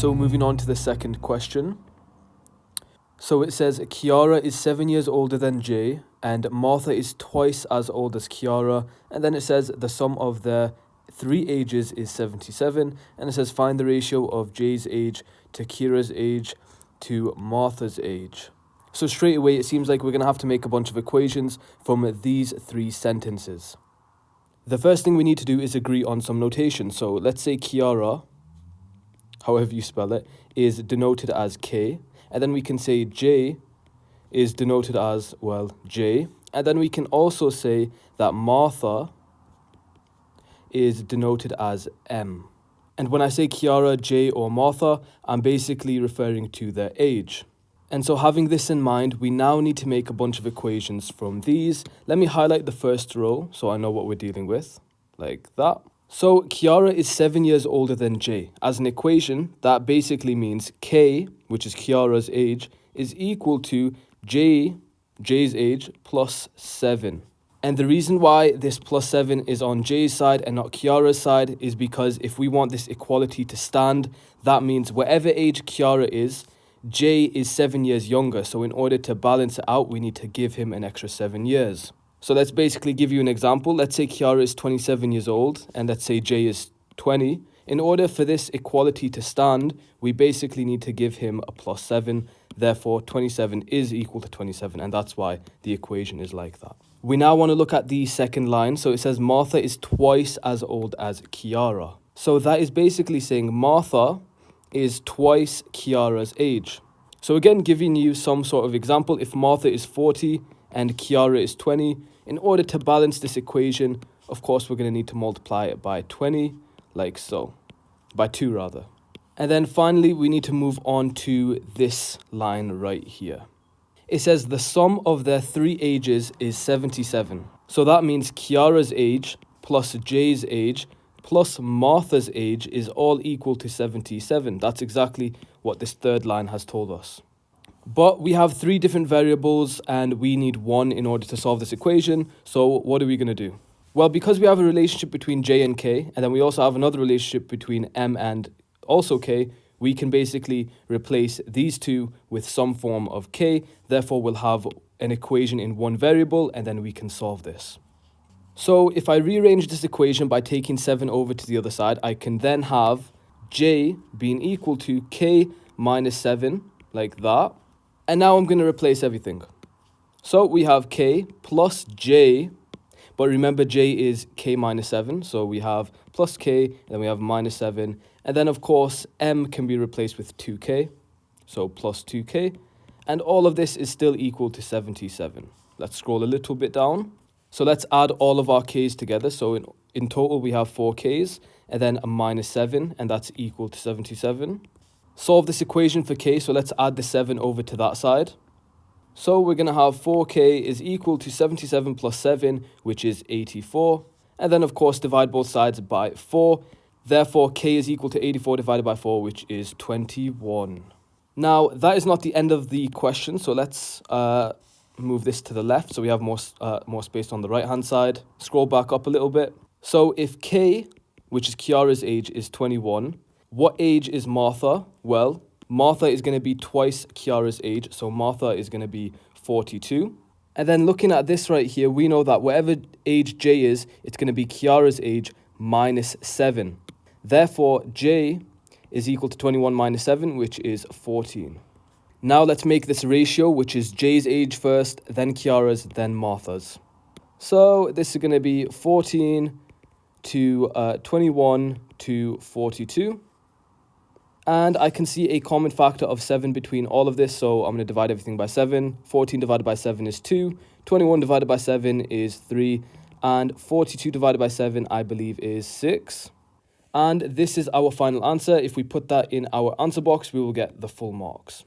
So moving on to the second question. So it says Kiara is 7 years older than Jay and Martha is twice as old as Kiara. And then it says the sum of their 3 ages is 77. And it says find the ratio of Jay's age to Kiara's age to Martha's age. So straight away, it seems like we're going to have to make a bunch of equations from these 3 sentences. The first thing we need to do is agree on some notation. So let's say Kiara, however you spell it, is denoted as K. And then we can say J is denoted as, well, J. And then we can also say that Martha is denoted as M. And when I say Kiara, J, or Martha, I'm basically referring to their age. And so having this in mind, we now need to make a bunch of equations from these. Let me highlight the first row so I know what we're dealing with, like that. So Kiara is 7 years older than J. As an equation, that basically means K, which is Kiara's age, is equal to J's age plus 7. And the reason why this plus 7 is on J's side and not Kiara's side is because if we want this equality to stand, that means whatever age Kiara is, J is 7 years younger. So in order to balance it out, we need to give him an extra 7 years. So let's basically give you an example. Let's say Kiara is 27 years old and let's say Jay is 20. In order for this equality to stand, we basically need to give him a plus 7. Therefore, 27 is equal to 27, and that's why the equation is like that. We now want to look at the second line. So it says Martha is twice as old as Kiara. So that is basically saying Martha is twice Kiara's age. So again, giving you some sort of example, if Martha is 40 and Kiara is 20, in order to balance this equation, of course, we're going to need to multiply it by 20, like so. By 2, rather. And then finally, we need to move on to this line right here. It says the sum of their 3 ages is 77. So that means Kiara's age plus Jay's age plus Martha's age is all equal to 77. That's exactly what this third line has told us. But we have 3 different variables and we need 1 in order to solve this equation. So what are we going to do? Well, because we have a relationship between J and K, and then we also have another relationship between M and also K, we can basically replace these 2 with some form of K. Therefore, we'll have an equation in 1 variable and then we can solve this. So if I rearrange this equation by taking 7 over to the other side, I can then have J being equal to K minus 7, like that. And now I'm going to replace everything. So we have K plus J, but remember J is K minus 7. So we have plus K, and then we have minus 7. And then, of course, M can be replaced with 2K, so plus 2K. And all of this is still equal to 77. Let's scroll a little bit down. So let's add all of our K's together. So in total, we have 4 K's, and then a minus 7, and that's equal to 77. Solve this equation for K, so let's add the 7 over to that side. So we're going to have 4K is equal to 77 plus 7, which is 84. And then, of course, divide both sides by 4. Therefore, K is equal to 84 divided by 4, which is 21. Now, that is not the end of the question, so let's move this to the left so we have more space on the right-hand side. Scroll back up a little bit. So if K, which is Kiara's age, is 21, what age is Martha? Well, Martha is going to be twice Kiara's age, so Martha is going to be 42. And then looking at this right here, we know that whatever age J is, it's going to be Kiara's age minus 7. Therefore, J is equal to 21 minus 7, which is 14. Now let's make this ratio, which is J's age first, then Kiara's, then Martha's. So this is going to be 14 to 21 to 42. And I can see a common factor of 7 between all of this, so I'm going to divide everything by 7. 14 divided by 7 is 2. 21 divided by 7 is 3. And 42 divided by 7, I believe, is 6. And this is our final answer. If we put that in our answer box, we will get the full marks.